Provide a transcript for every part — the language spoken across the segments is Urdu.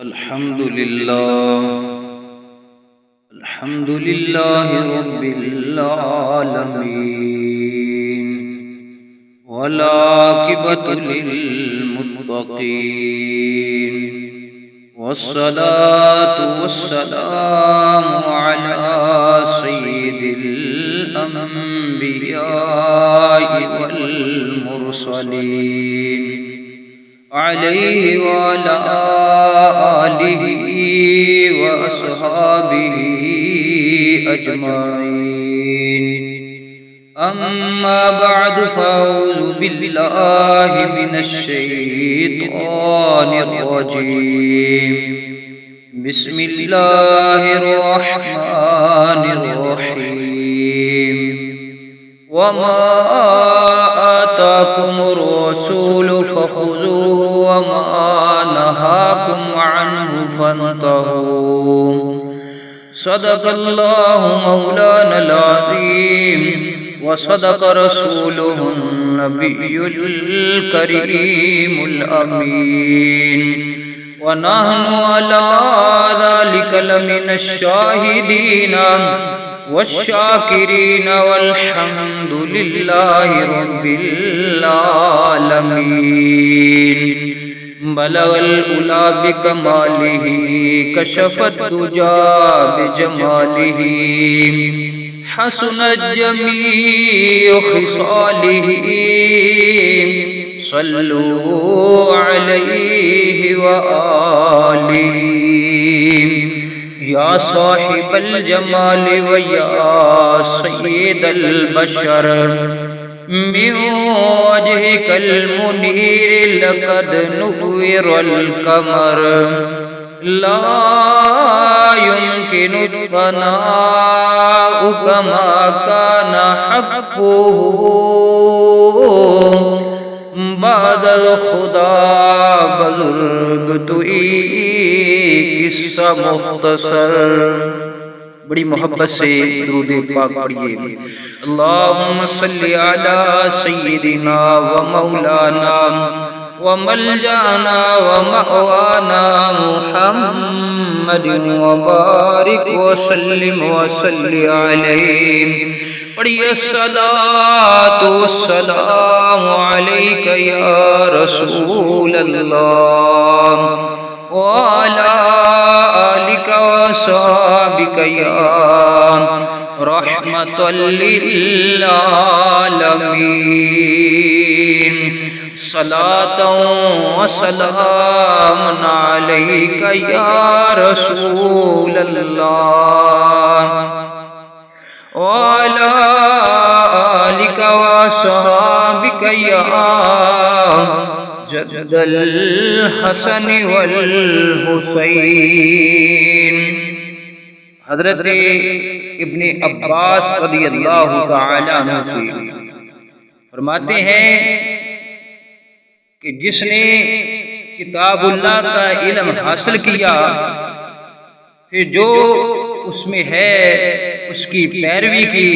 الحمد لله رب العالمين والعاقبة للمتقين والصلاة والسلام على سيد الأنبياء والمرسلين عليه وعلى آله وأصحابه أجمعين. أما بعد فأعوذ بالله من الشيطان الرجيم. بسم الله الرحمن الرحيم. وما آتاكم الرسول فخذوه وما نهاكم عنه فانتهوا. صدق الله مولانا العظيم وصدق رسوله النبي الكريم الأمين. ونحن على ذلك لمن الشاهدين والشاكرين والحمد لله رب العالمين. بلغ العلا بکمالہ کشف الدجى بجمالہ حسنت جمیع خصالہ صلوا علیہ وآلہ. یا صاحب الجمال و یا سید البشر من وجهك المنير لقد نور القمر. لا يمكن الثناء كما كان حقه بعد الخدا بزرگ توئی قصہ مختصر. بڑی محبت سے درود پاک پڑھیے. اللہم صلی علی سیدنا و مولانا و ملجانا و مأوانا محمد و بارک و سلم و صلی علیہ. پڑھیے الصلاۃ والسلام علیک یا رسول اللہ وعلی آلک و صحابک یا رحمت للعالمین. صلاۃ و سلام علیک یا رسول اللہ وعلی آلک و صحابک یا جد الحسن والحسین. حضرت ابن عباس رضی اللہ تعالی عنہ سے فرماتے ہیں کہ جس نے کتاب اللہ کا علم حاصل کیا پھر جو اس میں ہے اس کی پیروی کی،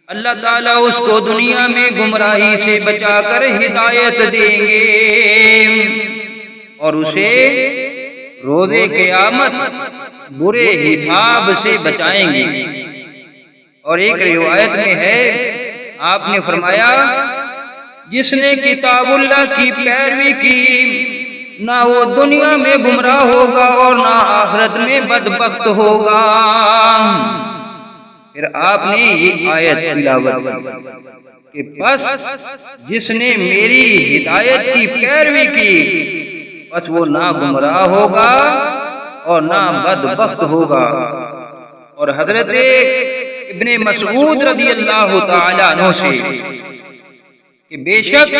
اللہ تعالیٰ اس کو دنیا میں گمراہی سے بچا کر ہدایت دیں گے اور اسے روز قیامت برے حساب سے بچائیں گے. اور ایک روایت میں ہے آپ نے فرمایا جس نے کتاب اللہ کی پیروی کی نہ وہ دنیا میں گمراہ ہوگا اور نہ آخرت میں بدبخت ہوگا. پھر آپ نے یہ آیت تلاوت کہ پس جس نے میری ہدایت کی پیروی کی پس وہ نہ گمراہ ہوگا اور نہ بدبخت ہوگا. اور حضرت ابن مسعود رضی اللہ تعالی عنہ سے کہ بے شک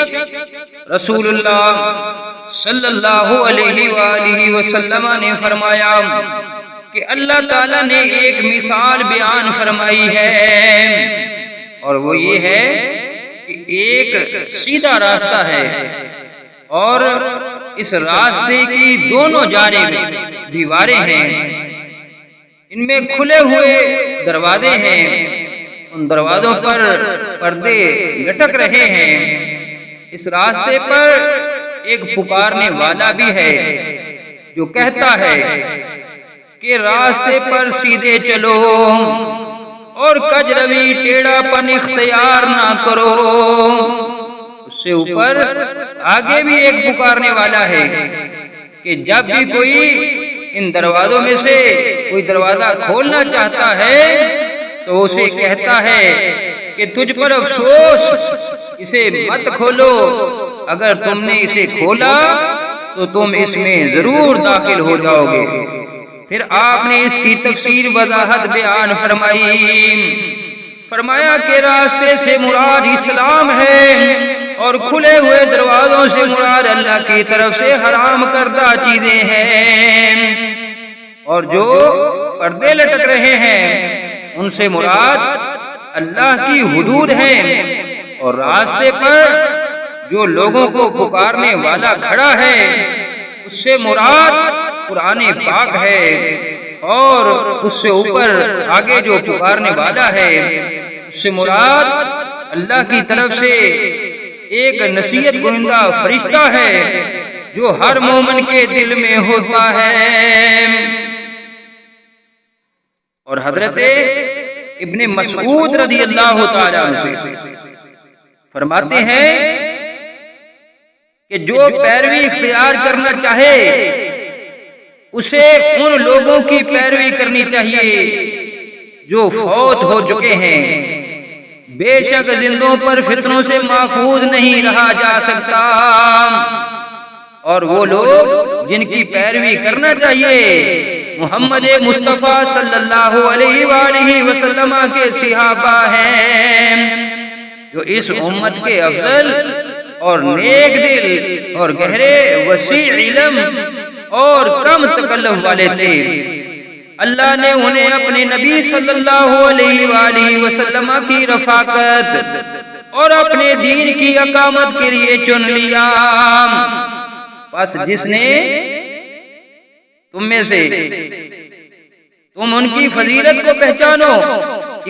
رسول اللہ صلی اللہ علیہ وآلہ وسلم نے فرمایا کہ اللہ تعالیٰ نے ایک مثال بیان فرمائی ہے اور وہ یہ ہے کہ ایک سیدھا راستہ ہے اور اس راستے کی دونوں جانب دیواریں ہیں، ان میں کھلے ہوئے دروازے ہیں، ان دروازوں پر پردے لٹک رہے ہیں. اس راستے پر ایک پکارنے والا بھی ہے جو کہتا ہے کہ راستے پر سیدھے چلو اور کجروی ٹیڑھا پن اختیار نہ کرو، اس سے اوپر آگے بھی ایک پکارنے والا ہے کہ جب بھی کوئی ان دروازوں میں سے کوئی دروازہ کھولنا چاہتا ہے تو اسے کہتا ہے کہ تجھ پر افسوس، اسے مت کھولو، اگر تم نے اسے کھولا تو تم اس میں ضرور داخل ہو جاؤ گے۔ پھر آپ نے اس کی تفسیر وضاحت بیان فرمایا کہ راستے سے مراد اسلام ہے اور کھلے ہوئے دروازوں سے مراد اللہ کی طرف سے حرام کردہ چیزیں ہیں، اور جو پردے لٹک رہے ہیں ان سے مراد اللہ کی حدود ہیں، اور راستے پر جو لوگوں کو پکارنے والا کھڑا ہے اس سے مراد قرآن پاک ہے، اور اس سے اوپر آگے جو پکارنے والا ہے اس سے مراد اللہ کی طرف سے ایک نصیحت گوئندہ فرشتہ ہے جو ہر مومن کے دل میں ہوتا ہے۔ اور حضرت ابن مسعود رضی اللہ تعالی عنہ سے فرماتے ہیں کہ جو پیروی اختیار کرنا چاہے اسے ان لوگوں کی پیروی کرنی چاہیے جو فوت ہو چکے ہیں، بے شک زندوں پر فتنوں سے محفوظ نہیں رہا جا سکتا، اور وہ لوگ جن کی پیروی کرنا چاہیے محمد مصطفیٰ صلی اللہ علیہ وآلہ وسلم کے صحابہ ہیں، جو اس امت کے افضل اور نیک دل اور گہرے وسیع علم اور کم تکلف والے تھے۔ اللہ نے انہیں اپنے نبی صلی اللہ علیہ وآلہ وسلم کی رفاقت اور اپنے دین کی اقامت کے لیے چن لیا۔ بس جس نے تم میں سے تم ان کی فضیلت کو پہچانو،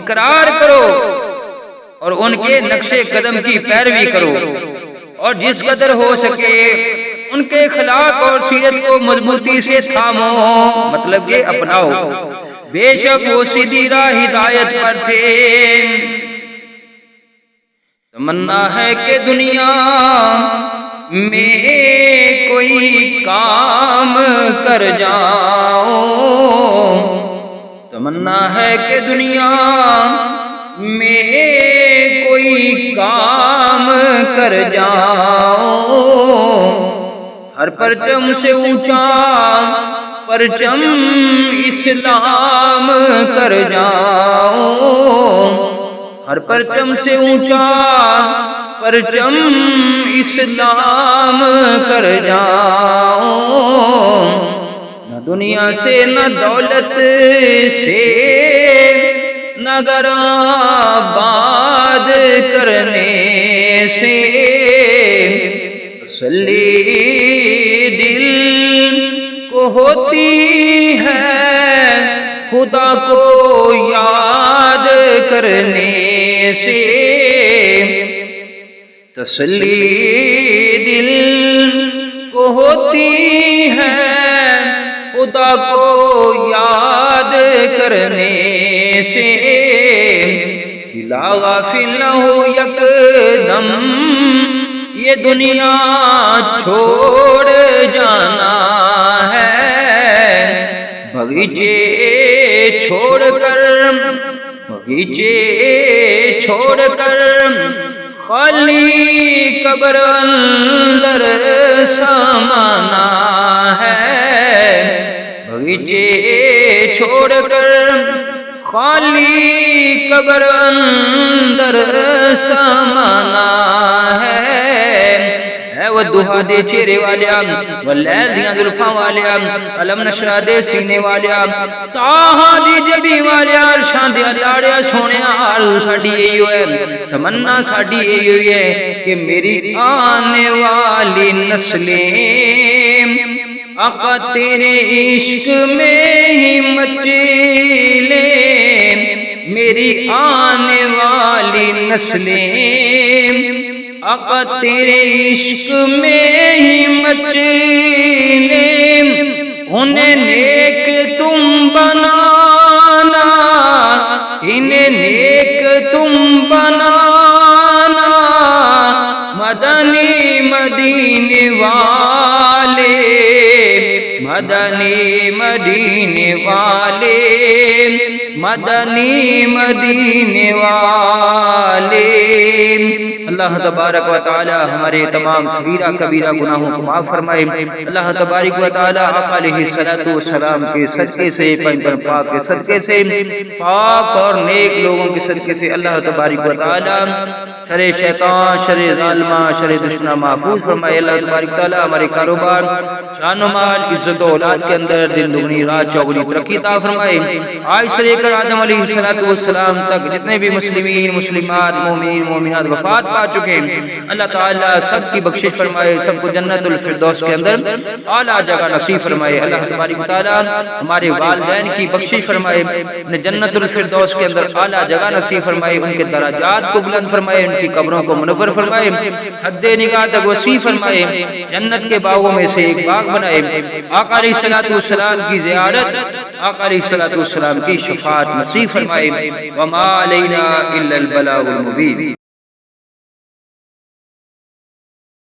اقرار کرو اور ان کے نقش قدم کی پیروی کرو، اور جس قدر ہو سکے ان کے اخلاق اور سیرت کو مضبوطی سے تھامو، مطلب کہ اپناؤ، بے شک وہ سیدھی راہ ہدایت پر تھے۔ تمنا ہے کہ دنیا میں کوئی کام کر جاؤں، تمنا ہے کہ دنیا میں کوئی کام کر جاؤں، ہر پرچم سے اونچا پرچم اسلام کر جاؤں، ہر پرچم سے اونچا پرچم اسلام کر جاؤں، نہ دنیا سے نہ دولت سے نہ گھر آباد کرنے سے، تسلی دل کو ہوتی ہے خدا کو یاد کرنے سے، تسلی دل کو ہوتی ہے خدا کو یاد کرنے سے، دلا غافل ہو یکدم یہ دنیا چھوڑ جانا ہے، بغیچے چھوڑ کر خالی قبر اندر سامانا ہے، بغیچے چھوڑ کر خالی قبر اندر سامانا ہے، وہ دہا دے چہرے والیا، واللیل دیاں زلفاں والیا، علم نشرہ دے سینے والیا، تاہاں دی جبی والیا، عرشاں دے لاڑیا سونیا، آرزو ساڈی یہی ہوئے، تمنا ساڈی یہی ہوئی ہے کہ میری آنے والی نسلیں آقا تیرے عشق میں ہی مچلے، میری آنے والی نسلیں آقا تیرے عشق میں ہی مچلے، والے مدنی مدینے والے مدنی مدینے والے۔ اللہ تبارک و تعالی ہمارے تمام صغیرہ کبیرہ گناہوں کو معاف فرمائے۔ اللہ تبارک و تعالی آقا علیہ السلام کے صدقے سے، پیغمبر پاک کے صدقے سے، پاک اور نیک لوگوں کے صدقے سے اللہ تبارک و تعالی شر شیطان، شر ظالمہ، شر دشمنہ محفوظ فرمائے۔ اللہ تبارک و تعالی ہمارے کاروبار، جان و مال، عزت و اولاد کے اندر دن دگنی رات چوگنی ترقی عطا فرمائے۔ آج سے لے کر آدم علیہ السلام تک جتنے بھی مسلمین، مسلمات، مومنین، مومنات وفات پا چکے ہیں، اللہ تعالیٰ سب کی بخشش فرمائے، سب کو جنت الفردوس کے اندر اعلیٰ جگہ نصیب فرمائے۔ اللہ تبارک و تعالیٰ ہمارے والدین کی بخشش فرمائے، انہیں جنت الفردوس کے اندر اعلیٰ جگہ نصیب فرمائے، ان کے درجات کو بلند فرمائے، ان کی قبروں کو منور فرمائے، حد نگاہ تک وسیع فرمائے، جنت کے باغوں میں سے ایک باغ بنائے۔ آقا علیہ السلام کی زیارت، آقا علیہ السلام کی شفاعت نصیب فرمائے۔ وما علینا الا البلاغ المبین۔